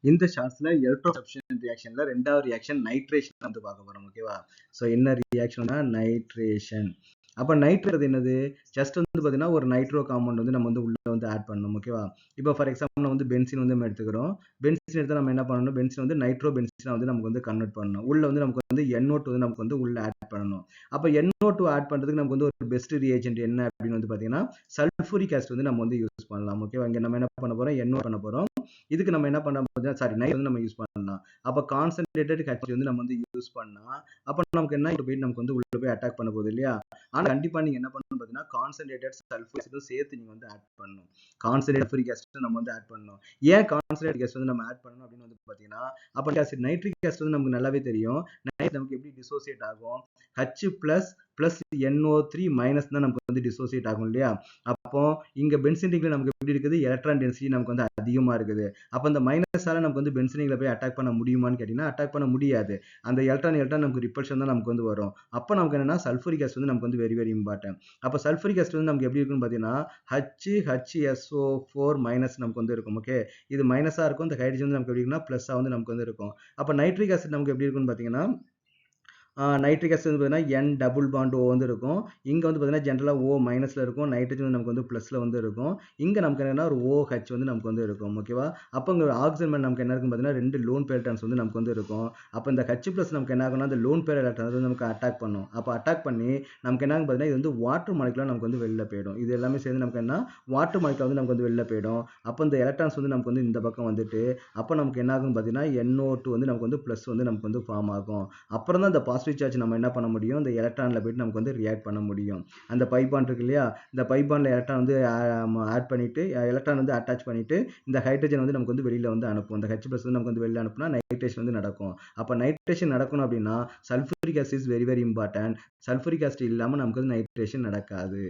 இந்த ஷார்ட்ஸ்ல எலக்ட்ரோசப்ஸ்டிஷன் ரியாக்ஷன்ல ரெண்டாவது reaction nitration வந்து பார்க்க போறோம். ஓகேவா? ஸோ என்ன ரியாக்ஷன்னா நைட்ரேஷன். அப்போ நைட்ரேட் என்னது? ஜஸ்ட் வந்து பார்த்தீங்கன்னா ஒரு நைட்ரோ காம்பவுண்ட் வந்து நம்ம வந்து உள்ள வந்து ஆட் பண்ணணும். ஓகேவா? இப்போ ஃபார் எக்ஸாம்பிள் வந்து பென்சின் வந்து நம்ம எடுத்துக்கிறோம். பென்சின் எடுத்து நம்ம என்ன பண்ணணும்? பென்சின் வந்து நைட்ரோ பென்சினை வந்து நமக்கு வந்து கன்வெர்ட் பண்ணணும். உள்ள வந்து நமக்கு வந்து NO2 வந்து நமக்கு வந்து உள்ள ஆட் பண்ணணும். அப்போ NO2 ஆட் பண்றதுக்கு நமக்கு வந்து ஒரு பெஸ்ட் ரியேஜென்ட் என்ன அப்படின்னு வந்து பார்த்தீங்கன்னா சல்ஃபூரிக் ஆசிட் வந்து நம்ம வந்து யூஸ் பண்ணலாம். ஓகேவா? இங்க நம்ம என்ன பண்ண போறோம்? NO பண்ண போறோம். இதுக்கு நம்ம என்ன பண்ண சாரி நைட் வந்து நம்ம யூஸ் பண்ணலாம். அப்ப கான்சென்ட்ரேட்டட் ஹெச் வந்து நம்ம வந்து யூஸ் பண்ணா அப்ப நமக்கு என்ன போய் நமக்கு வந்து உள்ள போய் அட்டாக் பண்ண போகுது இல்லையா? ஆனா கண்டிப்பா நீங்க என்ன பண்ணணும் பாத்தீங்கன்னா கான்சென்ட்ரேட்டட் சல்ஃபூரிக் சேர்த்து நீங்க வந்து ஆட் பண்ணணும். கான்சென்ட்ரேட்டட் சல்ஃபூரிக் ஆசிட் நம்ம வந்து ஆட் பண்ணணும். ஏன் கான்சென்ட்ரேட்டட் ஆசிட் வந்து நம்ம ஆட் பண்ணணும் அப்படின்னு வந்து பாத்தீங்கன்னா அப்ப ஆசிட் நைட்ரிக் ஆசிட் வந்து நமக்கு நல்லாவே தெரியும். நைட் நமக்கு எப்படி டிசோசியேட் ஆகும்? H பிளஸ் NO3 மைனஸ் தான் நமக்கு வந்து டிசோசியேட் ஆகும் இல்லையா? அப்போ இங்க பென்சீன் ரிங்ல நமக்கு எப்படி இருக்குது? எலக்ட்ரான் டென்சிட்டி நமக்கு வந்து அதிகமா இருக்குது. அப்ப அந்த மைனஸால நமக்கு வந்து பென்சீன் ரிங்ல போய் அட்டாக் பண்ண முடியுமான்னு கேட்டீங்கன்னா அட்டாக் பண்ண முடியாது. அந்த எலக்ட்ரான் நமக்கு ரிப்பல்ஷன் தான் நமக்கு வந்து வரும். அப்ப நமக்கு என்னன்னா சல்ஃபூரிக் ஆசிட் வந்து நமக்கு வந்து வெரி வெரி இம்பார்ட்டன்ட். அப்ப சல்ஃபூரிக் ஆசிட் வந்து நமக்கு எப்படி இருக்குன்னு பாத்தீங்கன்னா HHSO4 மைனஸ் நமக்கு வந்து இருக்கும். ஓகே, இது மைனஸா இருக்கும். இந்த ஹைட்ரஜன் வந்து நமக்கு எப்படி இருக்குன்னா பிளஸ்ஸா வந்து நமக்கு வந்து இருக்கும். அப்ப நைட்ரிக் ஆசிட் நமக்கு எப்படி இருக்குன்னு பாத்தீங்கன்னா நைட்ரிக் ஆசிட் வந்து பார்த்தீங்கன்னா N டபுள் பாண்ட் O வந்து இருக்கும். இங்க வந்து பார்த்தீங்கன்னா ஜென்ரலா O மைனஸ்ல இருக்கும். நைட்ரஜன் வந்து நமக்கு வந்து பிளஸ்ல வந்து இருக்கும். இங்க நமக்கு என்னன்னா ஒரு OH வந்து நமக்கு வந்து இருக்கும். ஓகேவா? அப்போ இங்க ஆக்சிஜன் மேல நமக்கு என்ன இருக்குன்னு பார்த்தீங்கன்னா 2 லோன் பேர் எலக்ட்ரான்ஸ் வந்து நமக்கு வந்து இருக்கும். அப்போ இந்த H+ நமக்கு என்ன ஆகும்னா அந்த லோன் பேர் எலக்ட்ரான் வந்து நமக்கு அட்டாக் பண்ணும். அப்போ அட்டாக் பண்ணி நமக்கு என்ன ஆகும் பார்த்தீங்கன்னா இது வந்து வாட்டர் மாலிகுலா நமக்கு வந்து வெளில போயிடும். இது எல்லாமே சேர்ந்து நமக்கு என்ன வாட்டர் மாலிகுலா வந்து நமக்கு வந்து வெளில போயிடும். அப்போ இந்த எலக்ட்ரான்ஸ் வந்து நமக்கு வந்து இந்த பக்கம் வந்துட்டு அப்போ நமக்கு என்ன ஆகும் பார்த்தீங்கன்னா NO2 வந்து நமக்கு வந்து பிளஸ் வந்து நமக்கு வந்து ஃபார்ம் ஆகும். அப்புறம் தான் இந்த பாசிட்டிவ் சார்ஜ் நம்ம என்ன பண்ண முடியும்? இந்த எலக்ட்ரான்ல போயிட்டு நமக்கு வந்து ரியாக்ட் பண்ண முடியும். அந்த பை பாண்ட் இருக்கு இல்லையா? இந்த பை பாண்ட்ல எலக்ட்ரான் வந்து ஆட் பண்ணிட்டு எலக்ட்ரான் வந்து அட்டாச் பண்ணிட்டு இந்த ஹைட்ரஜன் வந்து நமக்கு வந்து வெளியில வந்து அனுப்பும். இந்த H+ வந்து நமக்கு வந்து வெளியில அனுப்புனா நைட்ரேஷன் வந்து நடக்கும். அப்ப நைட்ரேஷன் நடக்கணும் அப்படின்னா sulphuric acid is very very important. Sulphuric acid இல்லாம நமக்கு வந்து நைட்ரேஷன் நடக்காது.